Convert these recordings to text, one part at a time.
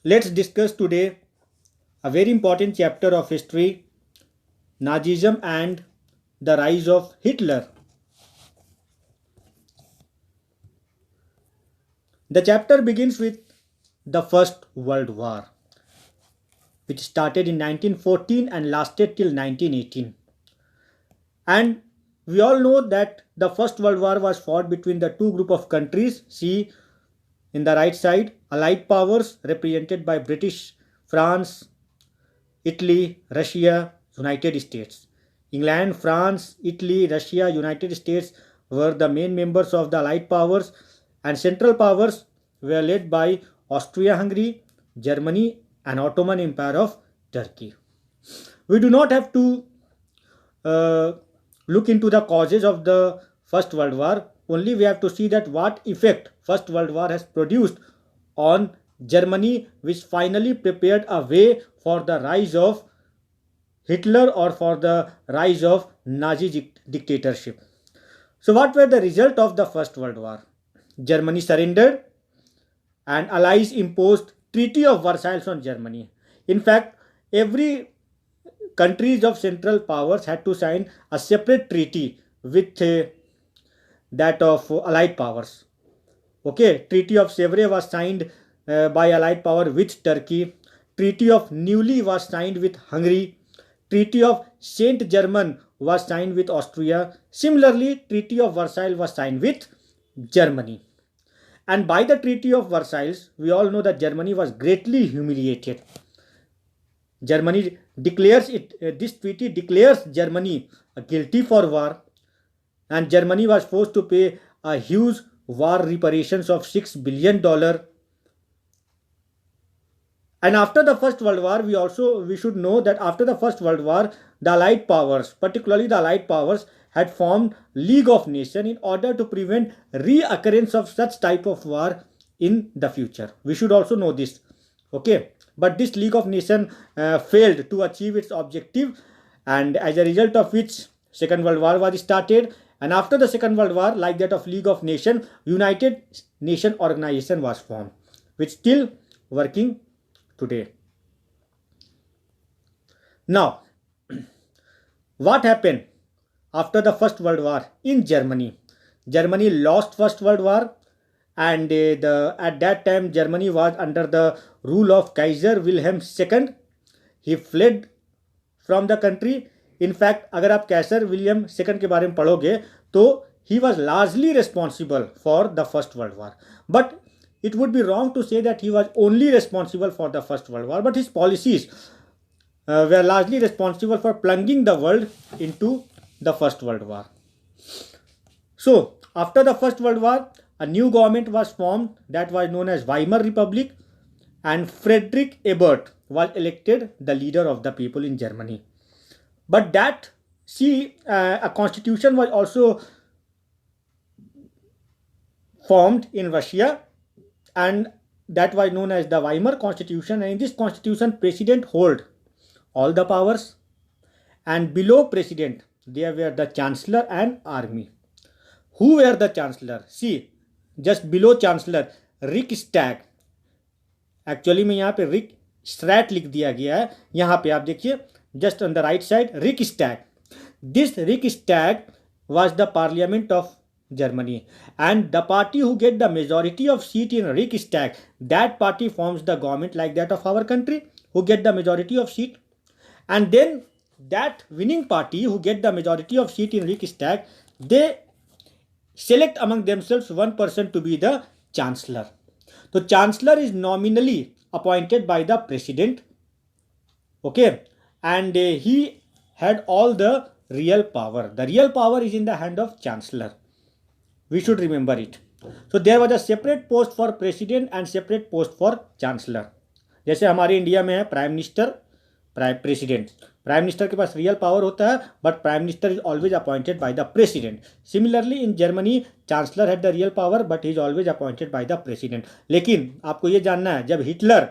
Let's discuss today a very important chapter of history, Nazism and the rise of Hitler. The chapter begins with the First World War, which started in 1914 and lasted till 1918. And we all know that the First World War was fought between the two group of countries. See in the right side, Allied powers represented by British, France, Italy, Russia, United States. England, France, Italy, Russia, United States were the main members of the Allied powers, and Central powers were led by Austria-Hungary, Germany, and Ottoman Empire of Turkey. We do not have to uh, look into the causes of the First World War. Only we have to see that what effect First World War has produced on Germany, which finally prepared a way for the rise of Hitler or for the rise of Nazi dictatorship. So, what were the result of the First World War? Germany surrendered, and Allies imposed Treaty of Versailles on Germany. In fact, every countries of Central powers had to sign a separate treaty with that of Allied powers. Okay, Treaty of Sevres was signed by Allied power with Turkey. Treaty of Neuilly was signed with Hungary. Treaty of Saint Germain was signed with Austria. Similarly, Treaty of Versailles was signed with Germany. And by the Treaty of Versailles, we all know that Germany was greatly humiliated. Germany declares it. This treaty declares Germany guilty for war, and Germany was forced to pay a huge war reparations of $6 billion. And after the First World War, we should know that after the First World War, the Allied powers, particularly the Allied powers, had formed League of Nations in order to prevent reoccurrence of such type of war in the future. We should also know this. Okay, but this League of Nations failed to achieve its objective, and as a result of which Second World War was started. And after the Second World War, like that of League of Nations, United Nations organization was formed, which still working today. Now, what happened after the First World War in Germany? Germany lost First World War, and at that time Germany was under the rule of Kaiser Wilhelm II. He fled from the country. In fact, अगर आप कैसर William second के बारे में पढ़ोगे तो he was largely responsible for the First World War. But it would be wrong to say that he was only responsible for the First World War, but his policies were largely responsible for plunging the world into the First World War. So, after the First World War, a new government was formed that was known as Weimar Republic, and Friedrich Ebert was elected the leader of the people in Germany. But that, a constitution was also formed in Russia, and that was known as the Weimar Constitution. And in this constitution, president hold all the powers, and below president there were the chancellor and army. Who were the chancellor? See, just below chancellor, Riksdag. Actually में यहाँ पे रिक straight लिख दिया गया है. यहाँ पे आप देखिए, just on the right side, Riksdag. This Riksdag was the parliament of Germany, and the party who get the majority of seat in Riksdag, that party forms the government like that of our country, who get the majority of seat. And then that winning party who get the majority of seat in Riksdag, they select among themselves one person to be the chancellor. So chancellor is nominally appointed by the president. Okay, and he had all the real power. The real power is in the hand of chancellor. We should remember it. So there was a separate post for president and separate post for chancellor. जैसे हमारे India में है prime minister, president. Prime minister के पास real power होता है, but prime minister is always appointed by the president. Similarly in Germany chancellor had the real power, but he is always appointed by the president. लेकिन आपको ये जानना है, जब Hitler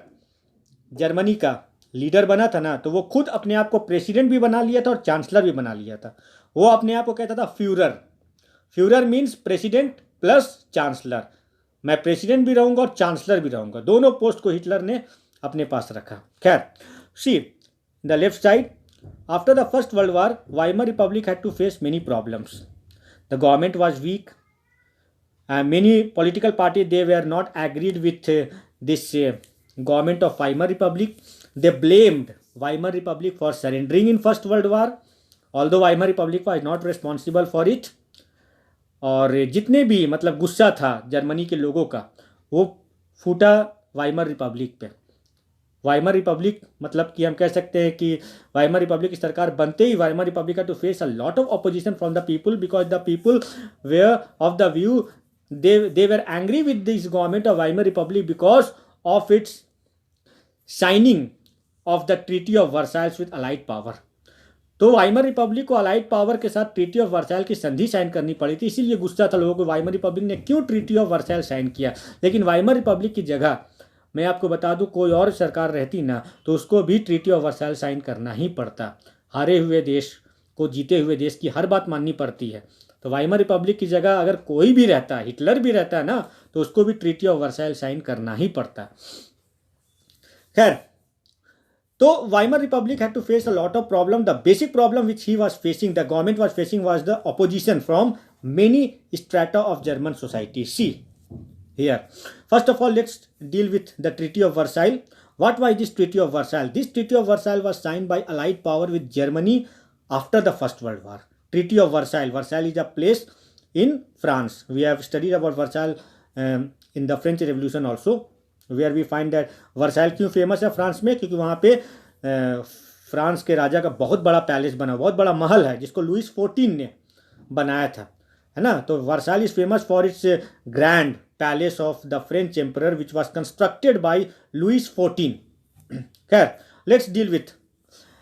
Germany का लीडर बना था ना, तो वो खुद अपने आप को प्रेसिडेंट भी बना लिया था और चांसलर भी बना लिया था. वो अपने आप को कहता था Führer. Führer means president plus chancellor. मैं प्रेसिडेंट भी रहूंगा और चांसलर भी रहूंगा. दोनों पोस्ट को हिटलर ने अपने पास रखा। खैर, see the left side, after the first world war Weimar republic had to face many problems. The government was weak, many political parties, they were not agreed with this government of Weimar Republic. They blamed Weimar Republic for surrendering in First World War, although Weimar Republic was not responsible for it. और जितने भी मतलब गुस्सा था Germany के लोगों का, वो फूटा वाइमर रिपब्लिक पे। वाइमर रिपब्लिक मतलब कि हम कह सकते हैं कि वाइमर रिपब्लिक की सरकार बनते ही वाइमर रिपब्लिक का to face a lot of opposition from the people, because the people were of the view, they were angry with this government of Weimar Republic because of its signing of the Treaty of Versailles with Allied power. तो Weimar Republic को allied power के साथ treaty of Versailles की संधि sign करनी पड़ी थी, इसीलिए गुस्सा था लोगों को वाइमर रिपब्लिक ने क्यों ट्रीटी ऑफ वर्साइल साइन किया। लेकिन वाइमर रिपब्लिक की जगह मैं आपको बता दूं कोई और सरकार रहती ना तो उसको भी ट्रीटी ऑफ वर्साइल साइन करना ही पड़ता। हारे हुए देश को जीते हुए देश की हर बात माननी पड़ती है। तो वाइमर रिपब्लिक की जगह अगर कोई भी रहता, हिटलर भी रहता है ना, तो उसको भी ट्रीटी ऑफ वर्साइल साइन करना ही पड़ता। खैर, तो Weimar republic had to face a lot of problem. The basic problem which he was facing, the government was facing, was the opposition from many strata of German society. See here, first of all let's deal with the treaty of Versailles. What was this Treaty of Versailles? This Treaty of Versailles was signed by Allied power with Germany after the First World War. Treaty of Versailles. Versailles is a place in France. We have studied about Versailles in the French Revolution also, where we find that Versailles क्यों famous है France में, क्योंकि वहाँ पे France के राजा का बहुत बड़ा पैलेस बना, बहुत बड़ा महल है जिसको लुइस 14 ने बनाया था, है ना। तो Versailles is famous for its grand palace of the French emperor which was constructed by Louis 14। खैर, let's deal with,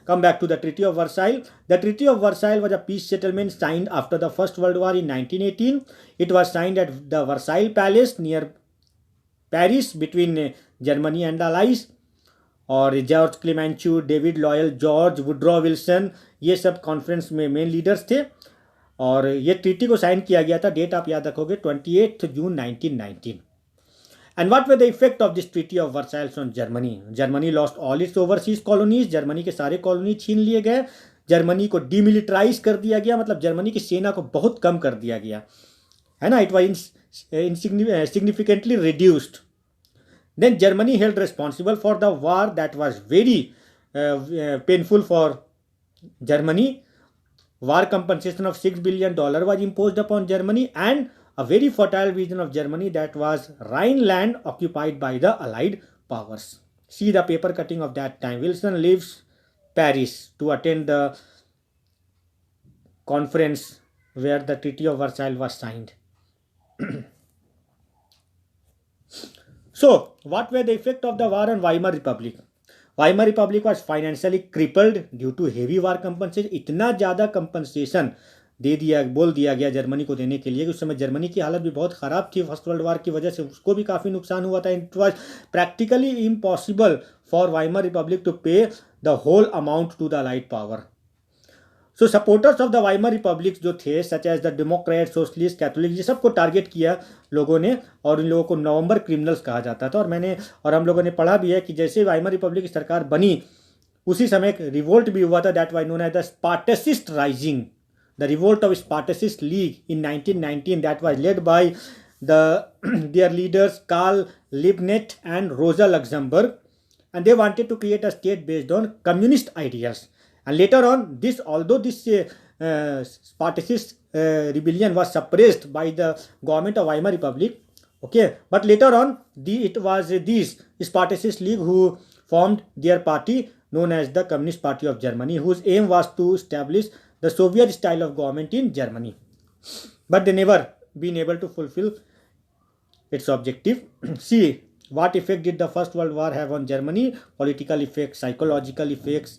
come back to the Treaty of Versailles. The Treaty of Versailles was a peace settlement signed after the First World War in 1918. It was signed at the Versailles Palace near Paris between Germany and the Allies. और George Clemenceau, David Lloyd, George Woodrow Wilson, ये सब conference में main leaders थे। और ये treaty को sign किया गया था, डेट आप याद रखोगे 28 जून 1919। And what were the effect of this Treaty of Versailles on Germany? Germany lost all its overseas colonies. Germany के सारे कॉलोनी छीन लिए गए। जर्मनी को डिमिलिटराइज कर दिया गया, मतलब जर्मनी की सेना को बहुत कम कर दिया गया, है ना। It was significantly reduced. Then Germany held responsible for the war that was very painful for Germany. War compensation of $6 billion was imposed upon Germany, and a very fertile region of Germany, that was Rhineland, occupied by the Allied powers. See the paper cutting of that time. Wilson leaves Paris to attend the conference where the Treaty of Versailles was signed. So, what were the effect of the war on Weimar Republic? Weimar Republic was financially crippled due to heavy war compensation. इतना ज़्यादा compensation बोल दिया गया Germany को देने के लिए कि उस समय जर्मनी की हालत भी बहुत ख़राब थी फर्स्ट वर्ल्ड वार की वजह से, उसको भी काफ़ी नुकसान हुआ था। It was practically impossible for Weimar Republic to pay the whole amount to the allied power. So supporters of the Weimar Republic जो थे, such as the democrat, socialist, Catholic, ये सबको टारगेट किया लोगों ने, और इन लोगों को नवंबर क्रिमिनल्स कहा जाता था। और हम लोगों ने पढ़ा भी है कि जैसे वाइमर रिपब्लिक की सरकार बनी उसी समय एक रिवोल्ट भी हुआ था, that was known as the Spartacist rising, the revolt of Spartacist League in 1919, that was led by their leaders Karl Liebknecht and Rosa Luxemburg, and they wanted to create a state based on communist ideas. And later on, although this Spartacist rebellion was suppressed by the government of Weimar Republic, okay, but later on it was these Spartacist League who formed their party known as the Communist Party of Germany, whose aim was to establish the Soviet style of government in Germany, but they never been able to fulfill its objective. See, what effect did the First World War have on Germany? Political effects, psychological effects,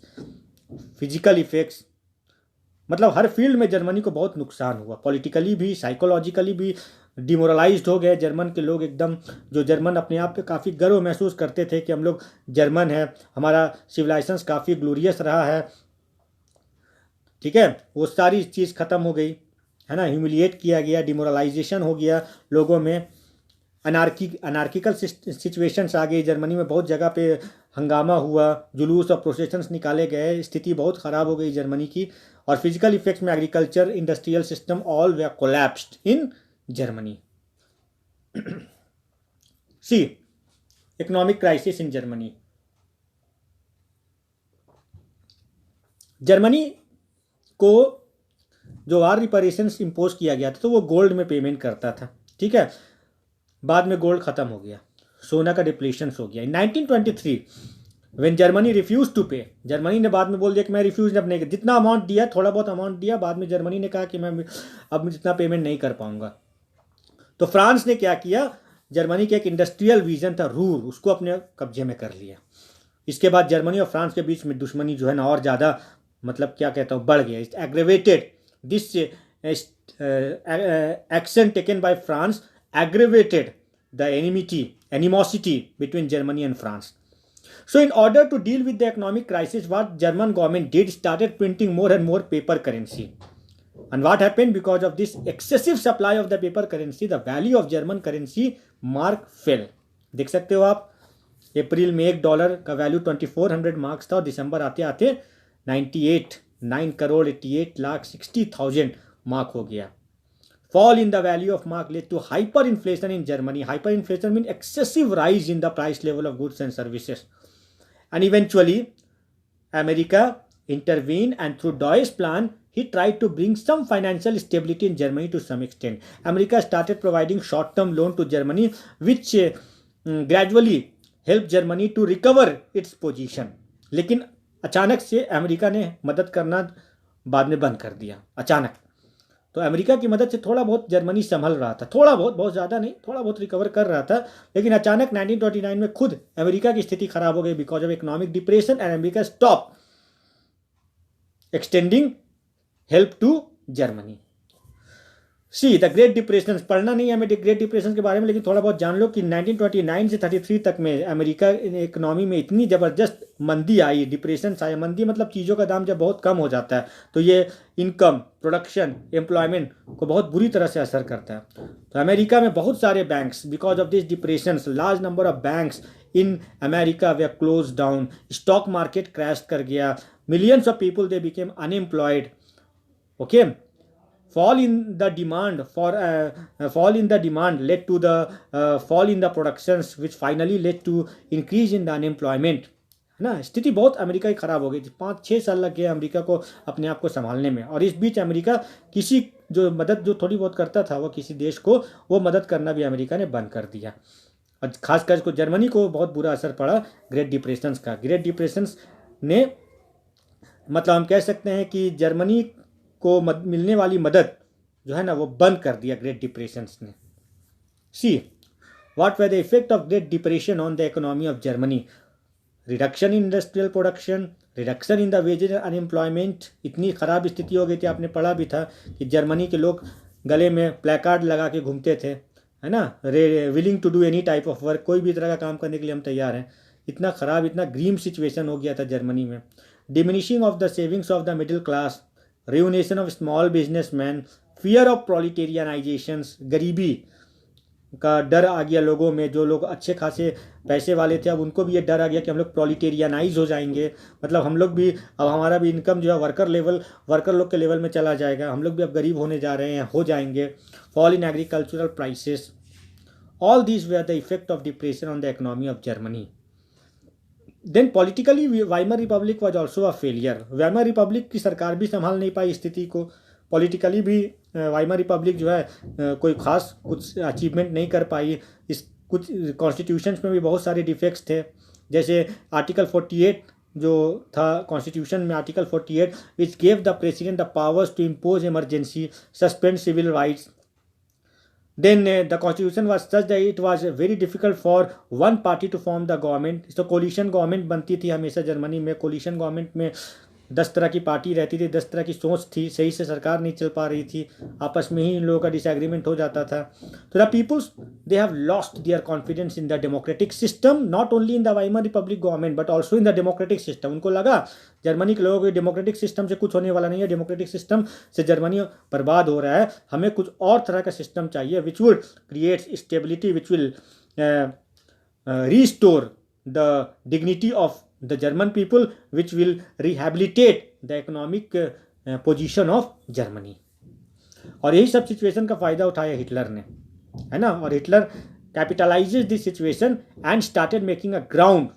physical effects. मतलब हर field में Germany को बहुत नुकसान हुआ, politically भी, psychologically भी डिमोरलाइज्ड हो गए जर्मन के लोग एकदम। जो जर्मन अपने आप पे काफ़ी गर्व महसूस करते थे कि हम लोग जर्मन है, हमारा सिविलाइजेशन काफ़ी ग्लोरियस रहा है, ठीक है, वो सारी चीज़ ख़त्म हो गई, है ना। ह्यूमिलिएट किया गया, डिमोरलाइजेशन हो गया लोगों में, अनार्किकल सिचुएशंस आ गई जर्मनी में, बहुत जगह पे हंगामा हुआ, जुलूस और प्रोसेशंस निकाले गए, स्थिति बहुत ख़राब हो गई जर्मनी की। और फिजिकल इफेक्ट्स में एग्रीकल्चर, इंडस्ट्रियल सिस्टम ऑल वे collapsed in Germany. See economic crisis in Germany. Germany को जो वार रिपरेशंस इम्पोज किया गया था तो वो गोल्ड में पेमेंट करता था, ठीक है। बाद में गोल्ड खत्म हो गया, सोना का डिप्लीशन हो गया। इन 1923 व्हेन जर्मनी रिफ्यूज टू पे, जर्मनी ने बाद में बोल दिया कि मैं रिफ्यूज अब नहीं, जितना अमाउंट दिया, थोड़ा बहुत अमाउंट दिया, बाद में जर्मनी ने कहा कि मैं अब जितना पेमेंट नहीं कर पाऊंगा। तो फ्रांस ने क्या किया, जर्मनी का एक इंडस्ट्रियल विजन था रूर, उसको अपने कब्जे में कर लिया। इसके बाद जर्मनी और फ्रांस के बीच में दुश्मनी जो है ना और ज़्यादा, मतलब क्या कहता हूँ, बढ़ गया। It aggravated this action taken by France aggravated the animosity between Germany and France. So in order to deal with the economic crisis, what German government did, started printing more and more paper currency. And what happened, because of this excessive supply of the paper currency, the value of German currency mark fell. देख सकते हो आप, अप्रैल में $1 का value 2400 marks था और दिसंबर आते आते 9,88,60,000 मार्क हो गया। Fall in the value of mark led to hyperinflation in Germany. Hyperinflation means excessive rise in the price level of goods and services. And eventually, America intervened, and through Deutsch's plan, he tried to bring some financial stability in Germany to some extent. America started providing short-term loan to Germany, which gradually helped Germany to recover its position. लेकिन अचानक से America ने मदद करना बाद में बंद कर दिया, अचानक। तो अमेरिका की मदद से थोड़ा बहुत जर्मनी संभल रहा था, थोड़ा बहुत, बहुत ज़्यादा नहीं, थोड़ा बहुत रिकवर कर रहा था। लेकिन अचानक 1929 में खुद अमेरिका की स्थिति खराब हो गई because of economic depression, and America stop extending help to Germany. See the great depression, पढ़ना नहीं है हमें ग्रेट डिप्रेशन के बारे में, लेकिन थोड़ा बहुत जान लो कि 1929 से 33 तक में अमेरिका इकोनॉमी में इतनी ज़बरदस्त मंदी आई, डिप्रेशन आया। मंदी मतलब चीज़ों का दाम जब बहुत कम हो जाता है तो ये इनकम, प्रोडक्शन, एम्प्लॉयमेंट को बहुत बुरी तरह से असर करता है। तो अमेरिका में बहुत सारे banks, because of this depression, large number of banks in America way close down, stock market crash कर गया, millions of people they became unemployed, okay. Fall in the demand led to the fall in the productions, which finally led to increase in the unemployment, है ना। स्थिति बहुत America की खराब हो गई, 5-6 साल लग गए अमेरिका को अपने आप को संभालने में। और इस बीच अमेरिका किसी जो मदद जो थोड़ी बहुत करता था वो किसी देश को, वो मदद करना भी अमेरिका ने बंद कर दिया। और खासकर को जर्मनी को बहुत बुरा असर पड़ा ग्रेट डिप्रेशंस का। ग्रेट डिप्रेशंस ने, मतलब हम कह सकते हैं कि जर्मनी को मिलने वाली मदद जो है ना वो बंद कर दिया ग्रेट डिप्रेशंस ने। See what were the effect of great depression on the economy of Germany? Reduction in industrial production, reduction in the wages, unemployment. इतनी ख़राब स्थिति हो गई थी, आपने पढ़ा भी था कि जर्मनी के लोग गले में प्लेकार्ड लगा के घूमते थे, है ना, willing to do any type of work, कोई भी तरह का काम करने के लिए हम तैयार हैं। इतना ख़राब, इतना ग्रीम सिचुएशन हो गया था जर्मनी में। Diminishing of the savings of the middle class, ruination of small businessman, fear of proletarianisations, गरीबी का डर आ गया लोगों में। जो लोग अच्छे खासे पैसे वाले थे अब उनको भी ये डर आ गया कि हम लोग प्रोलिटेरियनाइज हो जाएंगे, मतलब हम लोग भी अब हमारा भी इनकम जो है वर्कर लोग के लेवल में चला जाएगा, हम लोग भी अब गरीब होने जा रहे हैं, हो जाएंगे। Fall in agricultural prices, all these were the effect of depression on the economy of Germany. Then politically Weimar republic was also a failure. Weimar republic की सरकार भी संभाल नहीं पाई स्थिति को। पॉलिटिकली भी वाइमर रिपब्लिक जो है कोई खास कुछ अचीवमेंट नहीं कर पाई। इस कुछ कॉन्स्टिट्यूशंस में भी बहुत सारे डिफेक्ट्स थे, जैसे आर्टिकल 48 जो था कॉन्स्टिट्यूशन में, article 48 which gave the president the powers to impose emergency, suspend civil rights. Then the constitution was such that it was very difficult for one party to form the government. तो coalition government बनती थी हमेशा Germany में। Coalition government में 10 तरह की party रहती थी, 10 तरह की सोच थी, सही से सरकार नहीं चल पा रही थी, आपस में ही इन लोगों का डिसएग्रीमेंट हो जाता था. तो the peoples they have lost their confidence in the democratic system, not only in the Weimar republic government but also in the democratic system. उनको लगा जर्मनी के लोगों को डेमोक्रेटिक सिस्टम से कुछ होने वाला नहीं है, डेमोक्रेटिक सिस्टम से जर्मनी बर्बाद हो रहा है, हमें कुछ और तरह का सिस्टम चाहिए which would create stability, which will restore the dignity of the German people, which will rehabilitate the economic position of Germany. और यही सब सिचुएशन का फायदा उठाया हिटलर ने, है ना. और Hitler capitalises this situation and started making a ground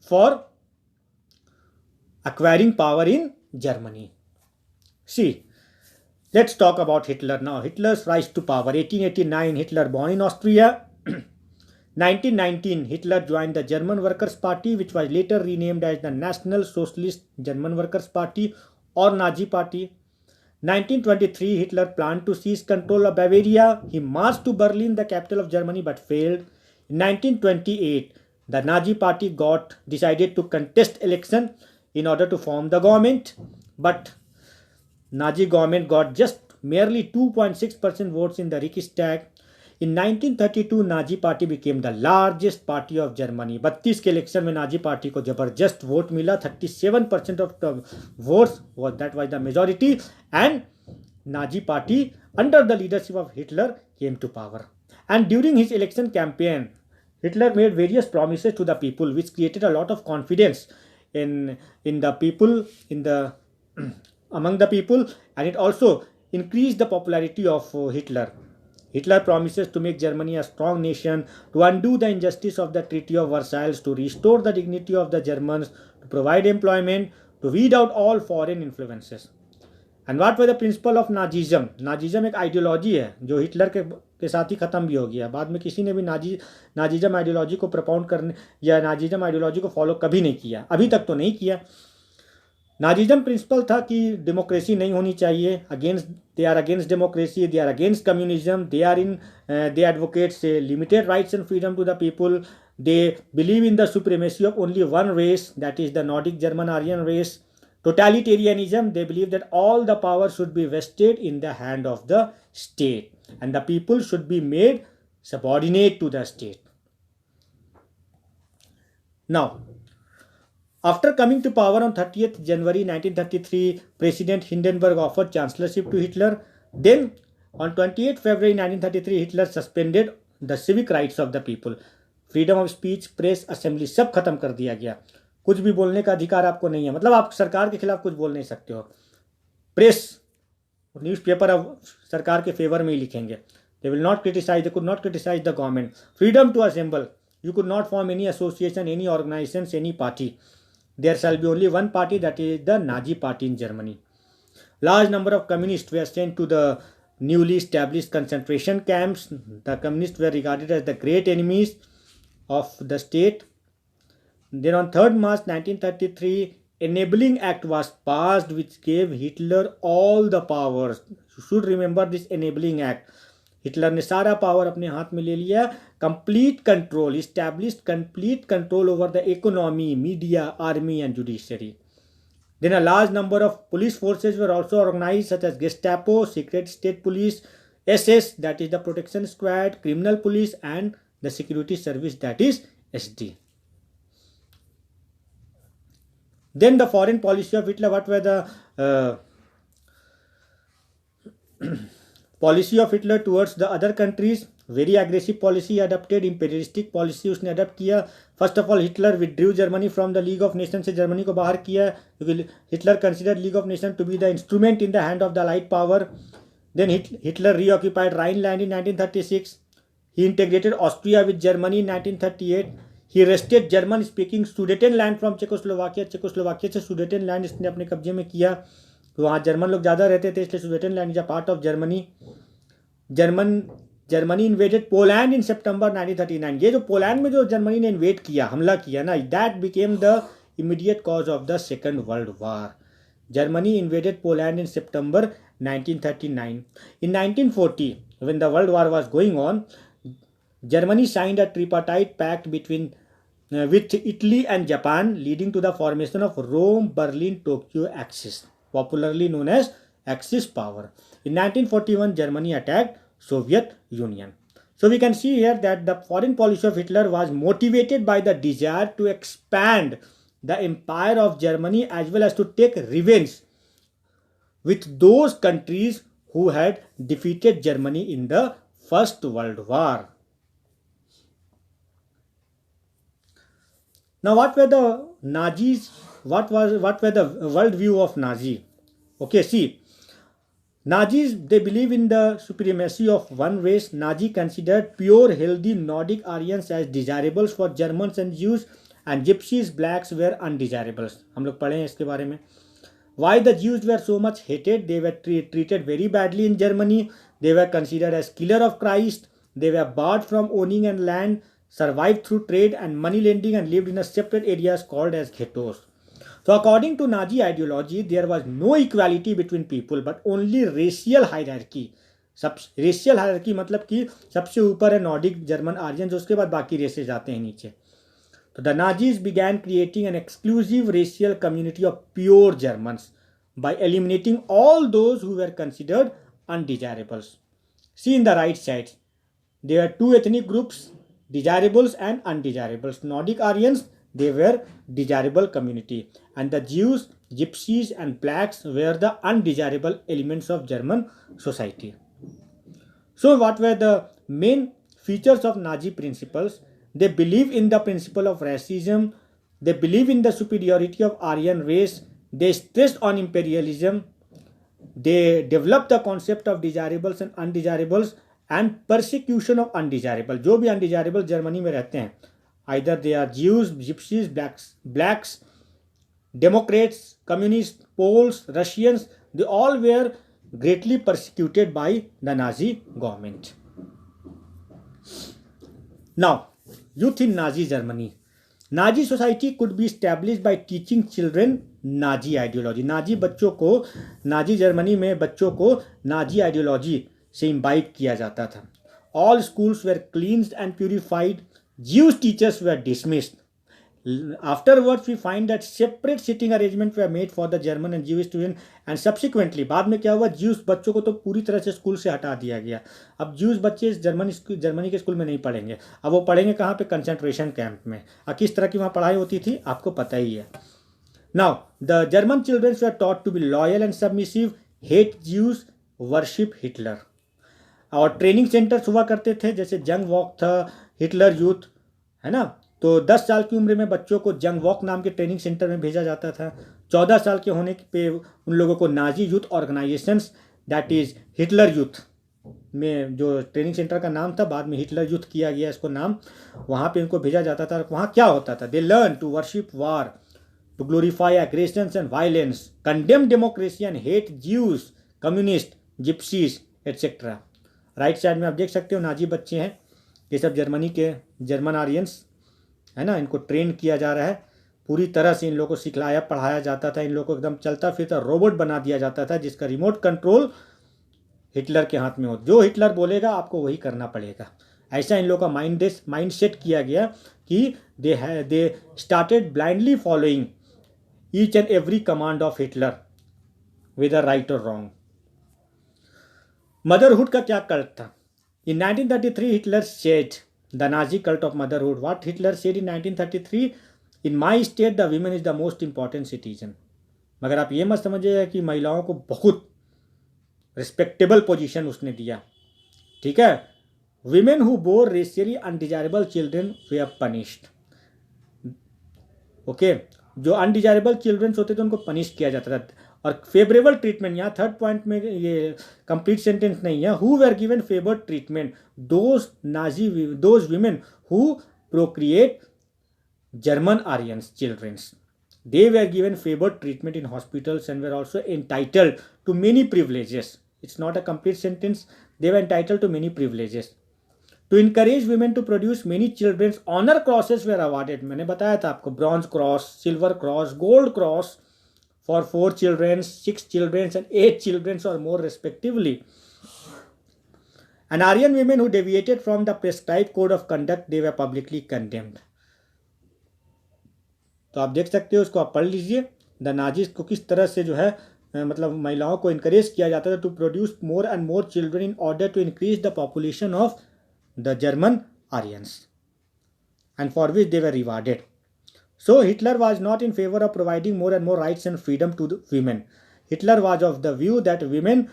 for acquiring power in Germany. See, let's talk about Hitler now. Hitler's rise to power. 1889, Hitler born in Austria. 1919, Hitler joined the German Workers' Party, which was later renamed as the National Socialist German Workers' Party or Nazi Party. 1923, Hitler planned to seize control of Bavaria. He marched to Berlin, the capital of Germany, but failed. In 1928, the Nazi Party decided to contest election in order to form the government, but Nazi government got just merely 2.6% votes in the Reichstag. In 1932, Nazi party became the largest party of Germany. 32 के election में Nazi party को जबरदस्त vote मिला. 37% of the votes was the majority, and Nazi party under the leadership of Hitler came to power. And during his election campaign, Hitler made various promises to the people, which created a lot of confidence in the people, among the people, and it also increased the popularity of Hitler. Hitler promises to make Germany a strong nation, to undo the injustice of the Treaty of Versailles, to restore the dignity of the Germans, to provide employment, to weed out all foreign influences. And what was the principle of Nazism? Nazism एक ideology है जो Hitler के साथ ही ख़त्म भी हो गया. बाद में किसी ने भी नाजिज्म आइडियोलॉजी को प्रपोंड करने या नाजिज्म आइडियोलॉजी को फॉलो कभी नहीं किया, अभी तक तो नहीं किया. नाजिज्म प्रिंसिपल था कि डेमोक्रेसी नहीं होनी चाहिए, they are against democracy, they are against communism, they advocates limited rights and freedom to the people, they believe in the supremacy of only one race, that is the Nordic German Aryan race. Totalitarianism, they believe that all the power should be vested in the hand of the state and the people should be made subordinate to the state. Now, after coming to power on 30th January 1933, President Hindenburg offered chancellorship to Hitler. Then, on 28th February 1933, Hitler suspended the civic rights of the people. Freedom of speech, press, assembly, सब खत्म कर दिया गया. कुछ भी बोलने का अधिकार आपको नहीं है, मतलब आप सरकार के खिलाफ कुछ बोल नहीं सकते हो. प्रेस, न्यूज़पेपर अब सरकार के फेवर में ही लिखेंगे. They will not criticise, they could not criticise the government. Freedom to assemble, you could not form any association, any organisation, any party. There shall be only one party, that is the Nazi party in Germany. Large number of communist were sent to the newly established concentration camps. The communists were regarded as the great enemies of the state. Then on 3rd March 1933, Enabling Act was passed which gave Hitler all the powers. You should remember this Enabling Act. Hitler ने सारा power अपने हाथ में ले लिया. Complete control, established complete control over the economy, media, army and judiciary. Then a large number of police forces were also organized such as Gestapo, Secret State Police, SS, that is the Protection Squad, Criminal Police and the Security Service, that is SD. Then the foreign policy of Hitler, what were the policy of Hitler towards the other countries? Very aggressive policy adopted, imperialistic policy उसने adopt किया. First of all Hitler withdrew Germany from the League of Nations, से Germany को बाहर किया क्योंकि Hitler considered League of Nations to be the instrument in the hand of the Allied power. Then Hitler reoccupied Rhineland in 1936. He integrated Austria with Germany in 1938. He wrested German speaking Sudetenland from Czechoslovakia. Czechoslovakia से Sudetenland इसने अपने कब्जे में किया. वहाँ German लोग ज़्यादा रहते थे इसलिए Sudetenland is a part of Germany. Germany invaded Poland in September 1939. ये जो पोलैंड में जो जर्मनी ने इन्वेड किया, हमला किया ना, that became the immediate cause of the second world war. Germany invaded Poland in September 1939. In 1940, when the World War was going on, Germany signed a tripartite pact between with Italy and Japan, leading to the formation of Rome, Berlin, Tokyo axis, popularly known as Axis power. In 1941, Germany attacked Soviet Union. So we can see here that the foreign policy of Hitler was motivated by the desire to expand the empire of Germany as well as to take revenge with those countries who had defeated Germany in the First World War. Now, what were the Nazis? What were the world view of Nazi? Okay, see, Nazis, they believe in the supremacy of one race. Nazi considered pure, healthy Nordic Aryans as desirables for Germans and Jews, and Gypsies, blacks were undesirables. हम लोग पढ़े हैं इसके बारे में. Why the Jews were so much hated? They were treated very badly in Germany. They were considered as killer of Christ. They were barred from owning and land, survived through trade and money lending, and lived in a separate areas called as ghettos. So according to Nazi ideology, there was no equality between people, but only racial hierarchy. सब racial hierarchy मतलब कि सबसे ऊपर है Nordic German Aryan, उसके बाद बाकी races आते हैं नीचे. So the Nazis began creating an exclusive racial community of pure Germans by eliminating all those who were considered undesirables. See in the right side, there are two ethnic groups, desirables and undesirables. Nordic Aryans, they were desirable community, and the Jews, Gypsies and blacks were the undesirable elements of German society. So what were the main features of Nazi principles? They believe in the principle of racism. They believe in the superiority of Aryan race. They stressed on imperialism. They developed the concept of desirables and undesirables and persecution of undesirable. जो भी undesirable Germany में रहते हैं, either they are Jews, Gypsies, blacks, Democrats, Communists, Poles, Russians, they all were greatly persecuted by the Nazi government. Now, youth in Nazi Germany. Nazi society could be established by teaching children Nazi ideology. Nazi बच्चों को, Nazi Germany में बच्चों को Nazi ideology से imbibe किया जाता था. All schools were cleansed and purified. Jewish teachers were dismissed. Afterwards, we find that separate sitting arrangements were made for the German and Jewish students, and subsequently बाद में क्या हुआ, Jewish बच्चों को तो पूरी तरह से स्कूल से हटा दिया गया. अब Jewish बच्चे जर्मनी के स्कूल में नहीं पढ़ेंगे. अब वो पढ़ेंगे कहाँ पे? कंसंट्रेशन कैंप में. अब किस तरह की वहाँ पढ़ाई होती थी आपको पता ही है. Now, the German children were taught to be loyal and submissive, hate Jews, worship Hitler. और ट्रेनिंग सेंटर्स हुआ करते थे, जैसे जंग वॉक था, हिटलर यूथ, है ना. तो 10 साल की उम्र में बच्चों को जंग वॉक नाम के ट्रेनिंग सेंटर में भेजा जाता था. 14 साल के होने पे उन लोगों को Nazi youth organisations, that is Hitler youth में, जो ट्रेनिंग सेंटर का नाम था, बाद में हिटलर यूथ किया गया इसको नाम, वहाँ पे इनको भेजा जाता था. वहाँ क्या होता था? They learn to worship war, to glorify aggressions and violence, condemn democracy and hate Jews, communists, gypsies, etc. Right side में आप देख सकते हो नाजी बच्चे हैं, ये सब जर्मनी के जर्मन आरियंस है ना. इनको ट्रेन किया जा रहा है पूरी तरह से, इन लोगों को सिखलाया पढ़ाया जाता था, इन लोगों को एकदम चलता फिरता रोबोट बना दिया जाता था, जिसका रिमोट कंट्रोल हिटलर के हाथ में हो. जो हिटलर बोलेगा आपको वही करना पड़ेगा. ऐसा इन लोगों का माइंड सेट किया गया कि they started blindly following each and every command of Hitler, whether right or wrong. Motherhood का क्या कल्ट था? In 1933, Hitler said the Nazi cult of motherhood. What Hitler said in 1933? In my state, the women is the most important citizen. मगर आप ये मत समझिएगा कि महिलाओं को बहुत रिस्पेक्टेबल पोजीशन उसने दिया. ठीक है. Women who bore racially undesirable children were punished. Okay. जो अनडिजायरेबल चिल्ड्रंस होते थे उनको पनिश किया जाता था. और फेवरेबल ट्रीटमेंट, यहाँ थर्ड पॉइंट में ये कंप्लीट सेंटेंस नहीं है. Who were given favoured treatment? Those women who procreate German Aryans childrens, they were given favored treatment in hospitals and were also entitled to many privileges. It's not a complete sentence. They were entitled to many privileges. To encourage women to produce many children, honor crosses were awarded. मैंने बताया था आपको, bronze cross, silver cross, gold cross for 4 children, 6 children and 8 children or more respectively. And Aryan women who deviated from the prescribed code of conduct, they were publicly condemned. तो आप देख सकते हो, उसको आप पढ़ लीजिए। द नाजीज को किस तरह से जो है मतलब महिलाओं को इनकरेज किया जाता था to produce more and more children in order to increase the population of the German Aryans, and for which they were rewarded. So Hitler was not in favor of providing more and more rights and freedom to the women. Hitler was of the view that women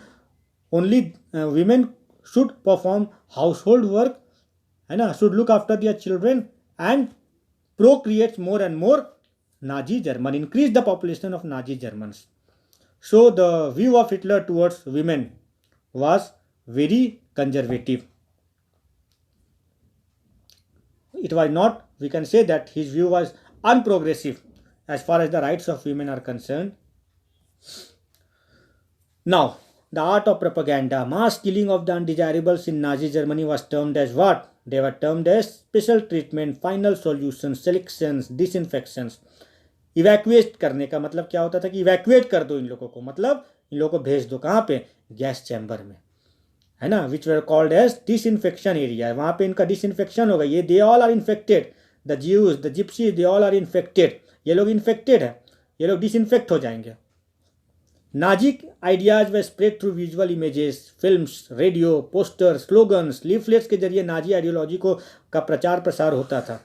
should perform household work, should look after their children and procreate more and more Nazi German, increase the population of Nazi Germans. So the view of Hitler towards women was very conservative. It was not, we can say that his view was unprogressive as far as the rights of women are concerned. Now, the art of propaganda, mass killing of the undesirables in Nazi Germany was termed as what? They were termed as special treatment, final solutions, selections, disinfections. Evacuate करने का मतलब क्या होता था कि evacuate कर दो इन लोगों को, मतलब इन लोगों को भेज दो कहाँ पे? गैस चैम्बर में, है ना, which were called as disinfection area. वहाँ पे इनका डिसइंफेक्शन होगा। ये they all are infected, the Jews, the gypsy, they all are infected. ये लोग इन्फेक्टेड है, ये लोग डिसइंफेक्ट हो जाएंगे। Nazi ideas were spread through visual images, films, radio, poster, slogans, leaflets के जरिए नाजी आइडियोलॉजी को का प्रचार प्रसार होता था।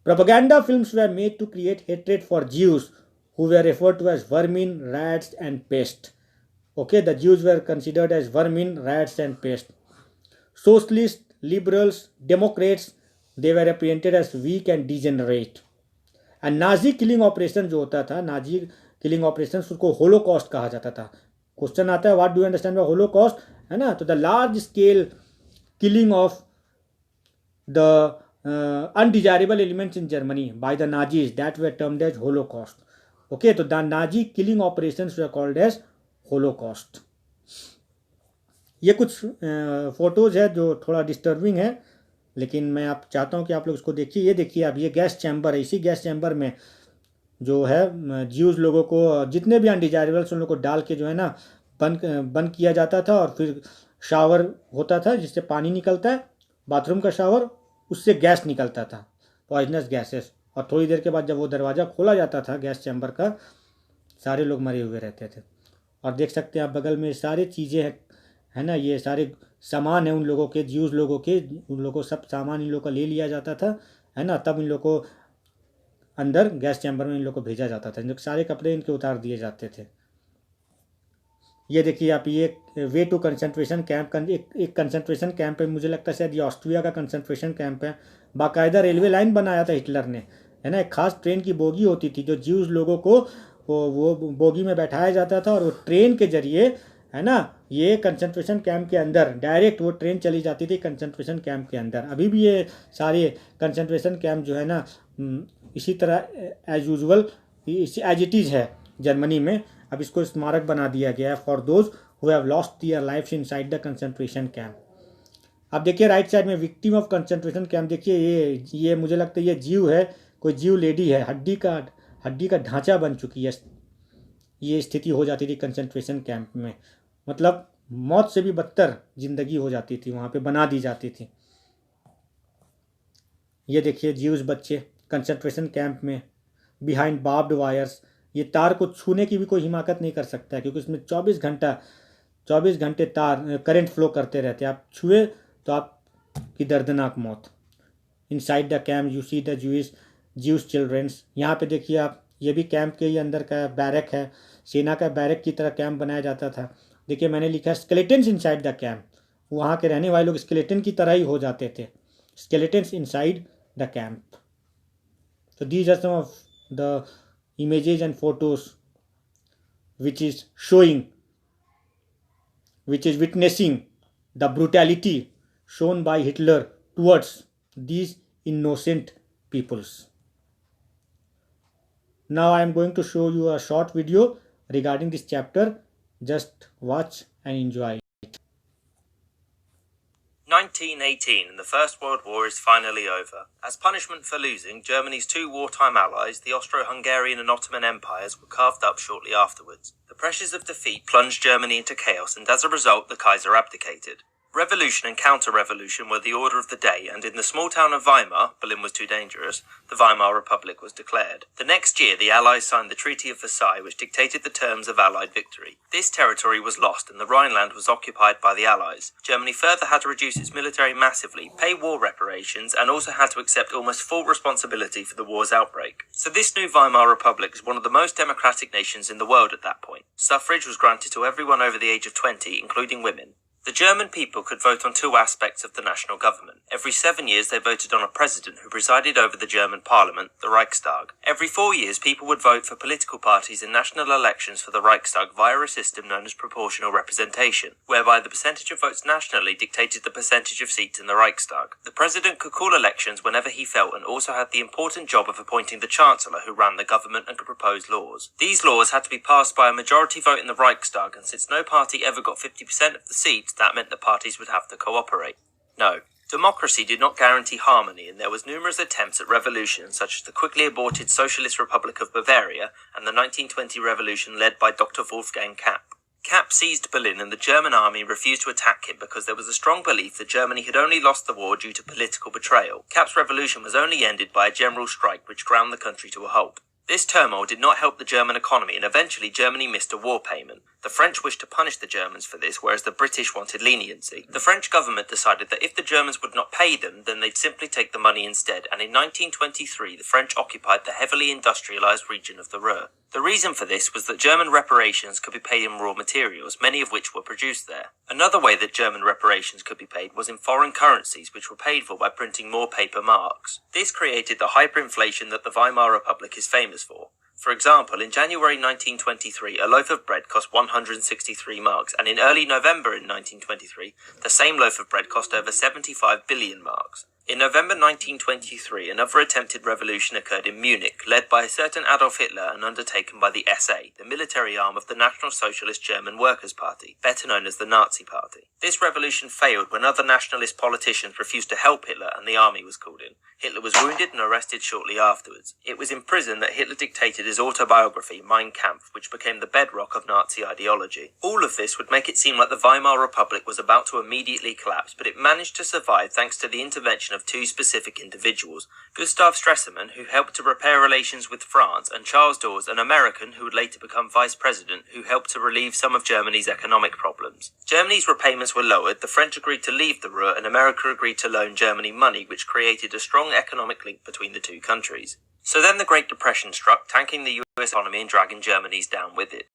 Propaganda films were made to create hatred for Jews who were referred to as vermin, rats and pest. Okay, the Jews were considered as vermin, rats and pest. Socialists, liberals, Democrats, they were represented as weak and degenerate. And Nazi killing operation जो होता था, Nazi killing operation, उसको Holocaust कहा जाता था। Question आता है, what do you understand by Holocaust, है ना? तो the large scale killing of the undesirable elements in Germany by the Nazis, that were termed as Holocaust. Okay, तो the Nazi killing operations were called as Holocaust. ये कुछ photos है जो थोड़ा disturbing है, लेकिन मैं आप चाहता हूँ कि आप लोग इसको देखिए। ये देखिए आप, ये गैस चैम्बर है। इसी गैस चैम्बर में जो है ज्यूज लोगों को, जितने भी अनडिजायरेबल्स उन लोगों को डाल के जो है ना बंद किया जाता था, और फिर शावर होता था जिससे पानी निकलता है, बाथरूम का शावर, उससे गैस निकलता था, पॉइजनस गैसेस। और थोड़ी देर के बाद जब वो दरवाज़ा खोला जाता था गैस चैम्बर का, सारे लोग मरे हुए रहते थे। और देख सकते हैं आप बगल में सारी चीज़ें हैं, है ना, ये सारे सामान हैं उन लोगों के, ज्यूज लोगों के, उन लोगों को सब सामान इन लोगों का ले लिया जाता था, है ना। तब इन लोगों को अंदर गैस चैम्बर में इन लोगों को भेजा जाता था। इन लोग सारे कपड़े इनके उतार दिए जाते थे। ये देखिए आप, ये वे टू कंसंट्रेशन कैंप का एक कंसंट्रेशन कैंप है। मुझे लगता है शायद ये ऑस्ट्रिया का कंसंट्रेशन कैंप है। बाकायदा रेलवे लाइन बनाया था हिटलर ने, है ना। एक खास ट्रेन की बोगी होती थी जो ज्यूज लोगों को वो बोगी में बैठाया जाता था, और वो ट्रेन के जरिए, है ना, ये कंसंट्रेशन कैंप के अंदर डायरेक्ट वो ट्रेन चली जाती थी कंसंट्रेशन कैंप के अंदर। अभी भी ये सारे कंसंट्रेशन कैंप जो है ना इसी तरह as usual as it is है जर्मनी में। अब इसको स्मारक बना दिया गया है for those who have lost their lives inside the concentration camp. अब देखिए राइट साइड में विक्टिम ऑफ कंसंट्रेशन कैंप, देखिए ये मुझे लगता है ये जीव है, कोई जीव लेडी है, हड्डी का ढांचा बन चुकी है। ये स्थिति हो जाती थी कंसंट्रेशन कैंप में, मतलब मौत से भी बदतर जिंदगी हो जाती थी, वहाँ पे बना दी जाती थी। ये देखिए ज्यूज बच्चे कंसंट्रेशन कैंप में बिहाइंड बार्ब्ड वायर्स। ये तार को छूने की भी कोई हिमाकत नहीं कर सकता है, क्योंकि इसमें 24 घंटे तार करंट फ्लो करते रहते हैं। आप छुए तो आपकी दर्दनाक मौत। Inside the camp you see the Jews childrens. यहाँ पे देखिए आप, ये भी कैंप के ही अंदर का बैरक है, सेना का बैरक की तरह कैंप बनाया जाता था। देखिए मैंने लिखा है स्केलेटन्स इनसाइड द कैंप। वहाँ के रहने वाले लोग स्केलेटन की तरह ही हो जाते थे, skeletons inside the camp. So these are some of the images and photos which is witnessing the brutality shown by Hitler towards these innocent peoples. Now I am going to show you a short video regarding this chapter. Just watch and enjoy. 1918 and the First World War is finally over. As punishment for losing, Germany's two wartime allies, the Austro-Hungarian and Ottoman empires, were carved up shortly afterwards. The pressures of defeat plunged Germany into chaos, and as a result, the Kaiser abdicated. Revolution and counter-revolution were the order of the day, and in the small town of Weimar, Berlin was too dangerous, the Weimar Republic was declared. The next year, the Allies signed the Treaty of Versailles, which dictated the terms of Allied victory. This territory was lost, and the Rhineland was occupied by the Allies. Germany further had to reduce its military massively, pay war reparations, and also had to accept almost full responsibility for the war's outbreak. So this new Weimar Republic was one of the most democratic nations in the world at that point. Suffrage was granted to everyone over the age of 20, including women. The German people could vote on two aspects of the national government. Every 7 years they voted on a president who presided over the German parliament, the Reichstag. Every 4 years people would vote for political parties in national elections for the Reichstag via a system known as proportional representation, whereby the percentage of votes nationally dictated the percentage of seats in the Reichstag. The president could call elections whenever he felt and also had the important job of appointing the chancellor who ran the government and could propose laws. These laws had to be passed by a majority vote in the Reichstag, and since no party ever got 50% of the seats, that meant that parties would have to cooperate. No. Democracy did not guarantee harmony, and there was numerous attempts at revolution, such as the quickly aborted Socialist Republic of Bavaria and the 1920 revolution led by Dr. Wolfgang Kapp. Kapp seized Berlin, and the German army refused to attack him because there was a strong belief that Germany had only lost the war due to political betrayal. Kapp's revolution was only ended by a general strike which ground the country to a halt. This turmoil did not help the German economy, and eventually Germany missed a war payment. The French wished to punish the Germans for this, whereas the British wanted leniency. The French government decided that if the Germans would not pay them, then they'd simply take the money instead, and in 1923 the French occupied the heavily industrialized region of the Ruhr. The reason for this was that German reparations could be paid in raw materials, many of which were produced there. Another way that German reparations could be paid was in foreign currencies, which were paid for by printing more paper marks. This created the hyperinflation that the Weimar Republic is famous for. For example, in January 1923, a loaf of bread cost 163 marks, and in early November in 1923, the same loaf of bread cost over 75 billion marks. In November 1923, another attempted revolution occurred in Munich, led by a certain Adolf Hitler and undertaken by the SA, the military arm of the National Socialist German Workers' Party, better known as the Nazi Party. This revolution failed when other nationalist politicians refused to help Hitler and the army was called in. Hitler was wounded and arrested shortly afterwards. It was in prison that Hitler dictated his autobiography, Mein Kampf, which became the bedrock of Nazi ideology. All of this would make it seem like the Weimar Republic was about to immediately collapse, but it managed to survive thanks to the intervention of two specific individuals, Gustav Stresemann, who helped to repair relations with France, and Charles Dawes, an American who would later become vice president, who helped to relieve some of Germany's economic problems. Germany's repayments were lowered, the French agreed to leave the Ruhr, and America agreed to loan Germany money, which created a strong economic link between the two countries. So then the Great Depression struck, tanking the US economy and dragging Germany's down with it.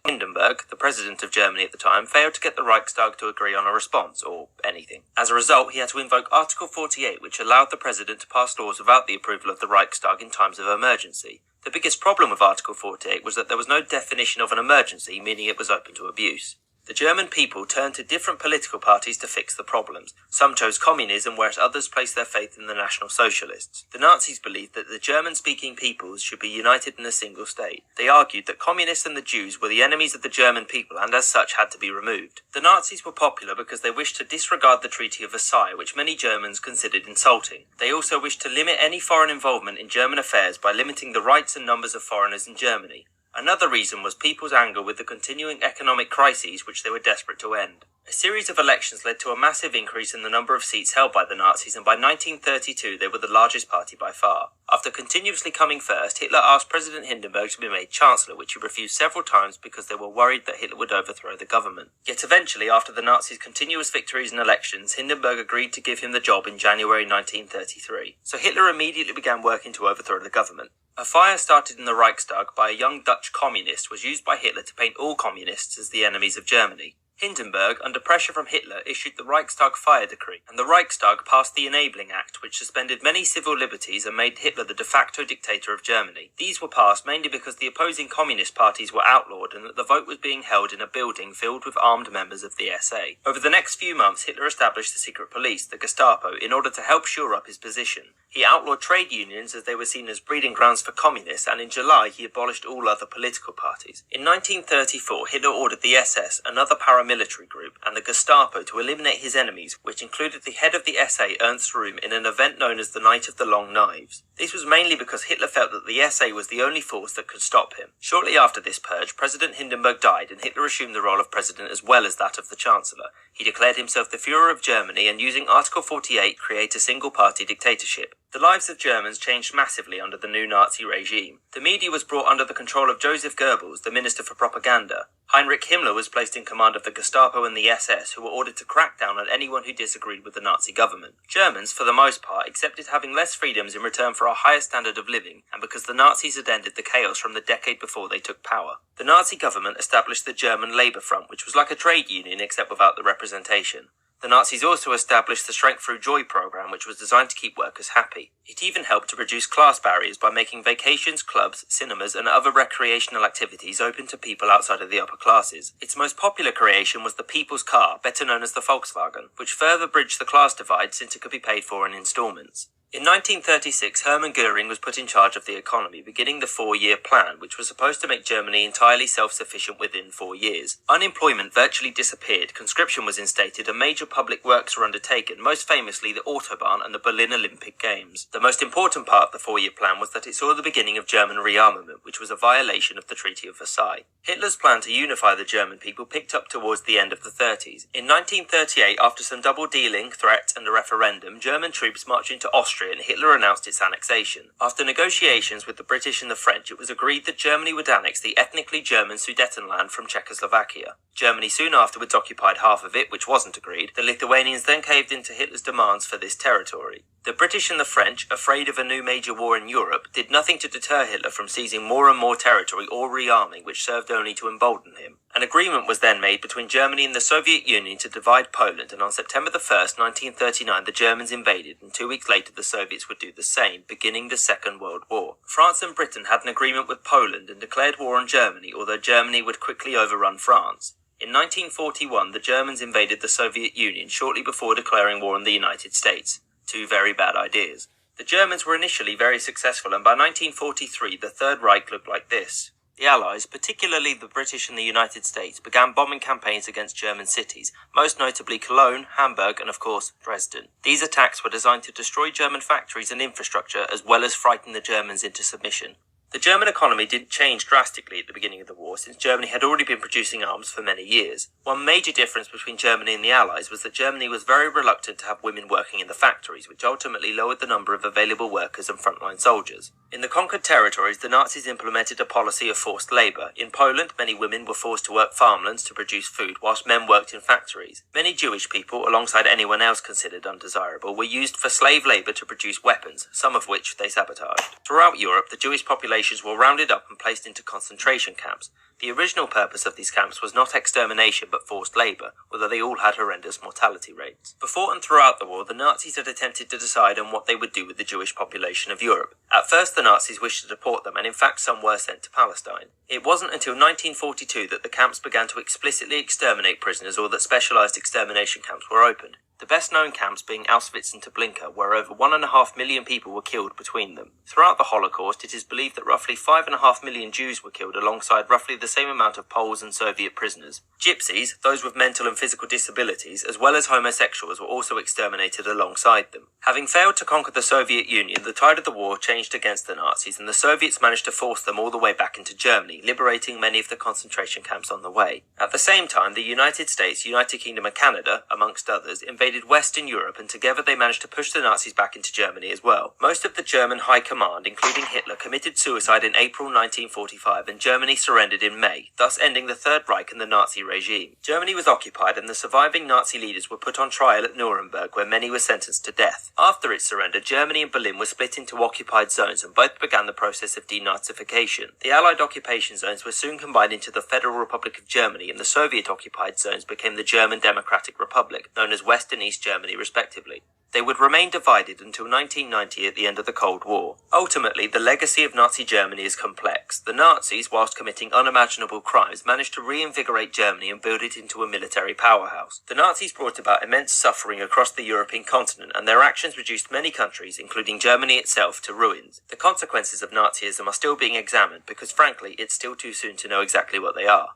Hindenburg, the president of Germany at the time, failed to get the Reichstag to agree on a response, or anything. As a result, he had to invoke Article 48, which allowed the president to pass laws without the approval of the Reichstag in times of emergency. The biggest problem with Article 48 was that there was no definition of an emergency, meaning it was open to abuse. The German people turned to different political parties to fix the problems. Some chose communism, whereas others placed their faith in the National Socialists. The Nazis believed that the German-speaking peoples should be united in a single state. They argued that communists and the Jews were the enemies of the German people and as such had to be removed. The Nazis were popular because they wished to disregard the Treaty of Versailles, which many Germans considered insulting. They also wished to limit any foreign involvement in German affairs by limiting the rights and numbers of foreigners in Germany. Another reason was people's anger with the continuing economic crises which they were desperate to end. A series of elections led to a massive increase in the number of seats held by the Nazis, and by 1932 they were the largest party by far. After continuously coming first, Hitler asked President Hindenburg to be made Chancellor, which he refused several times because they were worried that Hitler would overthrow the government. Yet eventually, after the Nazis' continuous victories in elections, Hindenburg agreed to give him the job in January 1933. So Hitler immediately began working to overthrow the government. A fire started in the Reichstag by a young Dutch communist was used by Hitler to paint all communists as the enemies of Germany. Hindenburg, under pressure from Hitler, issued the Reichstag Fire Decree, and the Reichstag passed the Enabling Act, which suspended many civil liberties and made Hitler the de facto dictator of Germany. These were passed mainly because the opposing communist parties were outlawed and that the vote was being held in a building filled with armed members of the SA. Over the next few months, Hitler established the secret police, the Gestapo, in order to help shore up his position. He outlawed trade unions as they were seen as breeding grounds for communists, and in July he abolished all other political parties. In 1934, Hitler ordered the SS, another paramilitary paramilitary group, and the Gestapo to eliminate his enemies, which included the head of the SA Ernst Röhm in an event known as the Night of the Long Knives. This was mainly because Hitler felt that the SA was the only force that could stop him. Shortly after this purge, President Hindenburg died and Hitler assumed the role of president as well as that of the Chancellor. He declared himself the Führer of Germany and, using Article 48, create a single-party dictatorship. The lives of Germans changed massively under the new Nazi regime. The media was brought under the control of Joseph Goebbels, the Minister for Propaganda. Heinrich Himmler was placed in command of the Gestapo and the SS, who were ordered to crack down on anyone who disagreed with the Nazi government. Germans, for the most part, accepted having less freedoms in return for a higher standard of living, and because the Nazis had ended the chaos from the decade before they took power. The Nazi government established the German Labour Front, which was like a trade union except without the representation. The Nazis also established the Strength Through Joy program, which was designed to keep workers happy. It even helped to reduce class barriers by making vacations, clubs, cinemas, and other recreational activities open to people outside of the upper classes. Its most popular creation was the People's Car, better known as the Volkswagen, which further bridged the class divide since it could be paid for in installments. In 1936, Hermann Göring was put in charge of the economy, beginning the 4-year plan, which was supposed to make Germany entirely self-sufficient within 4 years. Unemployment virtually disappeared, conscription was instated, and major public works were undertaken, most famously the Autobahn and the Berlin Olympic Games. The most important part of the 4-year plan was that it saw the beginning of German rearmament, which was a violation of the Treaty of Versailles. Hitler's plan to unify the German people picked up towards the end of the 30s. In 1938, after some double-dealing, threats, and a referendum, German troops marched into Austria and Hitler announced its annexation. After negotiations with the British and the French, it was agreed that Germany would annex the ethnically German Sudetenland from Czechoslovakia. Germany soon afterwards occupied half of it, which wasn't agreed. The Lithuanians then caved into Hitler's demands for this territory. The British and the French, afraid of a new major war in Europe, did nothing to deter Hitler from seizing more and more territory or rearming, which served only to embolden him. An agreement was then made between Germany and the Soviet Union to divide Poland, and on September 1st, 1939, the Germans invaded, and 2 weeks later the Soviets would do the same, beginning the Second World War. France and Britain had an agreement with Poland and declared war on Germany, although Germany would quickly overrun France. In 1941, the Germans invaded the Soviet Union shortly before declaring war on the United States. Two very bad ideas. The Germans were initially very successful, and by 1943 the Third Reich looked like this. The Allies, particularly the British and the United States, began bombing campaigns against German cities, most notably Cologne, Hamburg, and of course, Dresden. These attacks were designed to destroy German factories and infrastructure, as well as frighten the Germans into submission. The German economy didn't change drastically at the beginning of the war, since Germany had already been producing arms for many years. One major difference between Germany and the Allies was that Germany was very reluctant to have women working in the factories, which ultimately lowered the number of available workers and frontline soldiers. In the conquered territories, the Nazis implemented a policy of forced labour. In Poland, many women were forced to work farmlands to produce food, whilst men worked in factories. Many Jewish people, alongside anyone else considered undesirable, were used for slave labour to produce weapons, some of which they sabotaged. Throughout Europe, the Jewish populations were rounded up and placed into concentration camps. The original purpose of these camps was not extermination but forced labour, although they all had horrendous mortality rates. Before and throughout the war, the Nazis had attempted to decide on what they would do with the Jewish population of Europe. At first, the Nazis wished to deport them, and in fact some were sent to Palestine. It wasn't until 1942 that the camps began to explicitly exterminate prisoners, or that specialised extermination camps were opened. The best-known camps being Auschwitz and Treblinka, where over 1.5 million people were killed between them. Throughout the Holocaust, it is believed that roughly 5.5 million Jews were killed alongside roughly the same amount of Poles and Soviet prisoners. Gypsies, those with mental and physical disabilities, as well as homosexuals, were also exterminated alongside them. Having failed to conquer the Soviet Union, the tide of the war changed against the Nazis, and the Soviets managed to force them all the way back into Germany, liberating many of the concentration camps on the way. At the same time, the United States, United Kingdom and Canada, amongst others, invaded Western Europe, and together they managed to push the Nazis back into Germany as well. Most of the German high command, including Hitler, committed suicide in April 1945, and Germany surrendered in May, thus ending the Third Reich and the Nazi regime. Germany was occupied, and the surviving Nazi leaders were put on trial at Nuremberg, where many were sentenced to death. After its surrender, Germany and Berlin were split into occupied zones, and both began the process of denazification. The Allied occupation zones were soon combined into the Federal Republic of Germany, and the Soviet occupied zones became the German Democratic Republic, known as West and East Germany respectively. They would remain divided until 1990 at the end of the Cold War. Ultimately, the legacy of Nazi Germany is complex. The Nazis, whilst committing unimaginable crimes, managed to reinvigorate Germany and build it into a military powerhouse. The Nazis brought about immense suffering across the European continent, and their actions reduced many countries, including Germany itself, to ruins. The consequences of Nazism are still being examined because, frankly, it's still too soon to know exactly what they are.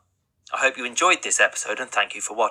I hope you enjoyed this episode and thank you for watching.